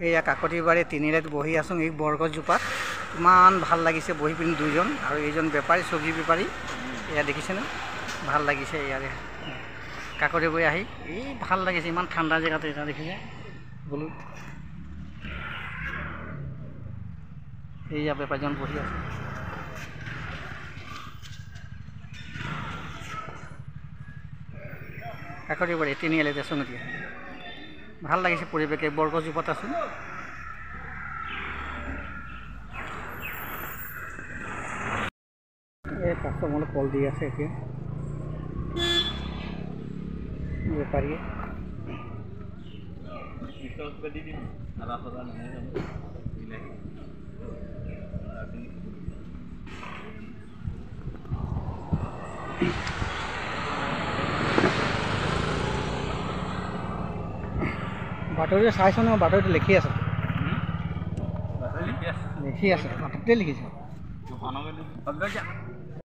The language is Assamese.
এয়া কাকতিবাৰী তিনিআলিত বহি আছোঁ এই বৰগছজোপাত ইমান ভাল লাগিছে বহি পিনি দুইজন আৰু এইজন বেপাৰী চব্জি বেপাৰী এয়া দেখিছেনে ভাল লাগিছে ইয়াৰে কাকতিবাৰী আহি এই ভাল লাগিছে ইমান ঠাণ্ডা জেগাতে এটা দেখিছে বোলো এইয়া বেপাৰীজন বহি আছে কাকতিবাৰী তিনিআলিত আছোঁ এতিয়া ভাল লাগিছে পৰিৱেশ বৰগছজোপাত আছোঁ এই কাষ্টমাৰলৈ কল দি আছে এতিয়া বেপাৰীয়ে বাতৰি চাইছ ন বাতৰিটো লিখি আছে লিখি আছে বাতৰিতে লিখিছে